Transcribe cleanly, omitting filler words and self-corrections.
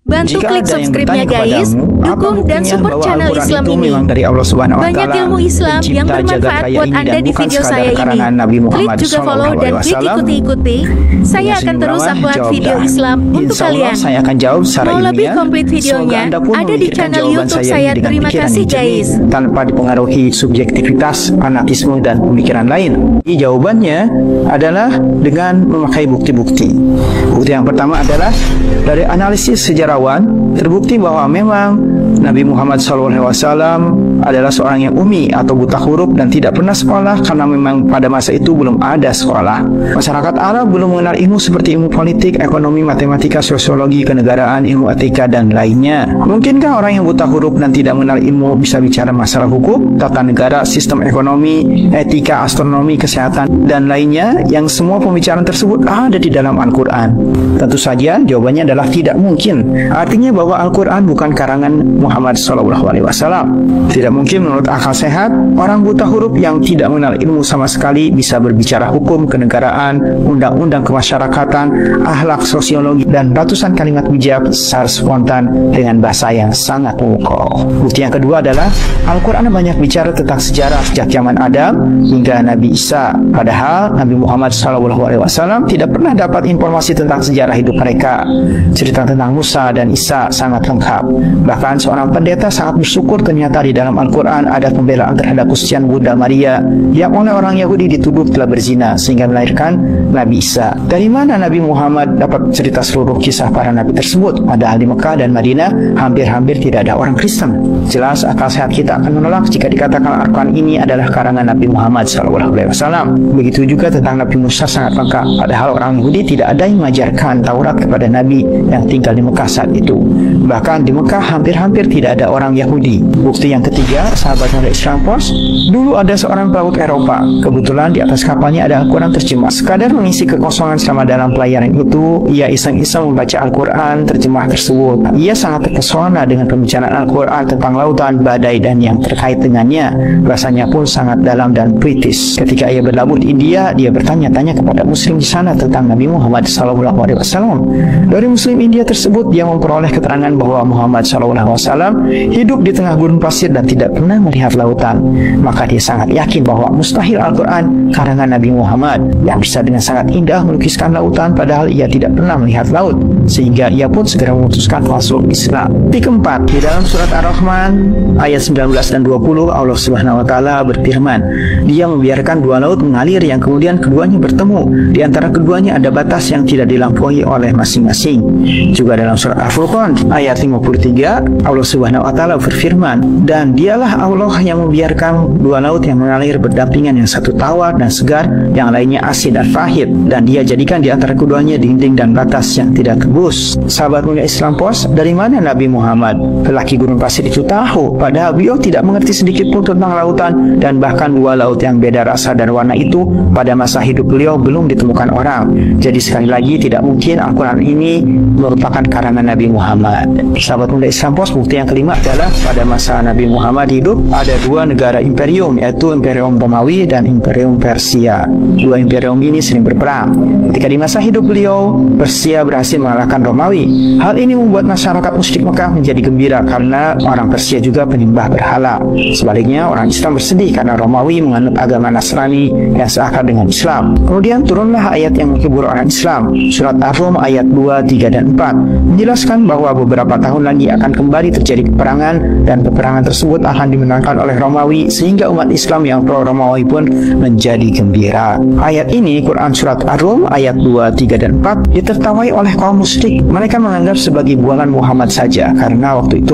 Bantu Jika klik ada yang subscribe-nya bertanya guys, kepadamu, apa dukung dan buktinya support bahwa channel Al-Quran Islam itu ini. memang dari Allah Subhanahu wa Banyak Ta'ala, ilmu Islam yang pencipta jagat bermanfaat raya buat ini, Anda dan di bukan video sekadar saya ini. karangan Nabi Klik Muhammad juga follow dan klik SAW. ikuti-ikuti. Saya akan terus upload video Islam untuk Insya Allah kalian. saya akan jawab secara Mau lebih ilmiah. komplit Semoga videonya, Anda pun ada di memikirkan channel jawaban YouTube saya saya. ini dengan Terima pikiran kasih yang jernih, guys. tanpa dipengaruhi subjektivitas, fanatisme, dan pemikiran lain. Jadi jawabannya adalah dengan memakai bukti-bukti. Bukti yang pertama adalah dari analisis sejarawan terbukti bahwa memang Nabi Muhammad SAW adalah seorang yang umi atau buta huruf dan tidak pernah sekolah, karena memang pada masa itu belum ada sekolah. Masyarakat Arab belum mengenal ilmu seperti ilmu politik, ekonomi, matematika, sosiologi, kenegaraan, ilmu etika, dan lainnya. Mungkinkah orang yang buta huruf dan tidak mengenal ilmu bisa bicara masalah hukum, tata negara, sistem ekonomi, etika, astronomi, kesehatan, dan lainnya, yang semua pembicaraan tersebut ada di dalam Al-Quran? Tentu saja jawabannya adalah tidak mungkin. Artinya bahwa Al-Quran bukan karangan Muhammad SAW. Tidak mungkin menurut akal sehat orang buta huruf yang tidak mengenal ilmu sama sekali bisa berbicara hukum, kenegaraan, undang-undang kemasyarakatan, akhlak, sosiologi, dan ratusan kalimat bijak secara spontan dengan bahasa yang sangat memukau. Bukti yang kedua adalah Al-Quran banyak bicara tentang sejarah sejak zaman Adam hingga Nabi Isa. Padahal Nabi Muhammad SAW tidak pernah dapat informasi tentang sejarah hidup mereka. Cerita tentang Musa dan Isa sangat lengkap. Bahkan seorang pendeta sangat bersyukur ternyata di dalam Al-Quran ada pembelaan terhadap usian Bunda Maria yang oleh orang Yahudi dituduh telah berzina sehingga melahirkan Nabi Isa. Dari mana Nabi Muhammad dapat cerita seluruh kisah para nabi tersebut? Padahal di Mekah dan Madinah hampir-hampir tidak ada orang Kristen. Jelas akal sehat kita akan menolak jika dikatakan Al-Quran ini adalah karangan Nabi Muhammad SAW. Begitu juga tentang Nabi Musa sangat lengkap. Padahal orang Yahudi tidak ada yang mengajarkan Taurat kepada Nabi yang tinggal di Mekah saat itu. Bahkan di Mekah hampir-hampir tidak ada orang Yahudi. Bukti yang ketiga, sahabat muda Islam Post, dulu ada seorang pelaut Eropa. Kebetulan di atas kapalnya ada Al-Quran terjemah. Sekadar mengisi kekosongan selama dalam pelayaran itu, ia iseng-iseng membaca Al-Quran terjemah tersebut. Ia sangat terpesona dengan pembicaraan Al-Quran tentang lautan, badai, dan yang terkait dengannya. Bahasanya pun sangat dalam dan puitis. Ketika ia berlabuh di India, dia bertanya-tanya kepada muslim di sana tentang Nabi Muhammad SAW. Dari muslim India tersebut, dia memperoleh keterangan bahwa Muhammad SAW hidup di tengah gurun pasir dan tidak pernah melihat lautan. Maka dia sangat yakin bahwa mustahil Al-Quran karangan Nabi Muhammad yang bisa dengan sangat indah melukiskan lautan padahal ia tidak pernah melihat laut, sehingga ia pun segera memutuskan masuk Islam. Bukti keempat, di dalam surat Ar-Rahman ayat 19 dan 20 Allah Subhanahu wa Ta'ala berfirman, Dia membiarkan dua laut mengalir yang kemudian keduanya bertemu. Di antara keduanya ada batas yang tidak dilampaui oleh masing-masing. Juga dalam surat Al-Furqan ayat 53 Allah Subhanahu wa Ta'ala berfirman, dan dialah Allah yang membiarkan dua laut yang mengalir berdampingan, yang satu tawar dan segar, yang lainnya asin dan pahit, dan dia jadikan di antara keduanya dinding dan batas yang tidak tebus. Sahabat mulia Islam Post, dari mana Nabi Muhammad, lelaki gurun pasir itu tahu? Padahal beliau tidak mengerti sedikit pun tentang lautan, dan bahkan dua laut yang beda rasa dan warna itu pada masa hidup beliau belum ditemukan orang. Jadi sekali lagi tidak mungkin Al-Quran ini merupakan karangan Nabi Muhammad. Sahabat mulia Islam Post, bukti yang kelima adalah pada masa Nabi Muhammad hidup ada dua negara imperium, yaitu Imperium Romawi dan Imperium Persia. Dua imperium ini sering berperang. Ketika di masa hidup beliau, Persia berhasil mengalahkan Romawi. Hal ini membuat masyarakat musyrik Mekah menjadi gembira karena orang Persia juga penyembah berhala. Sebaliknya, orang Islam bersedih karena Romawi menganut agama Nasrani yang seakar dengan Islam. Kemudian turunlah ayat yang menghibur orang Islam. Surat Ar-Rum ayat 2, 3, dan 4 menjelaskan bahwa beberapa tahun lagi akan kembali terjadi peperangan, dan peperangan tersebut akan dimenangkan oleh Romawi sehingga umat Islam yang pro Romawi pun menjadi gembira. Ayat ini, Quran Surat Ar-Rum ayat 2, 3, dan 4 ditertawai oleh kaum musyrik. Mereka menganggap sebagai buangan Muhammad saja karena waktu itu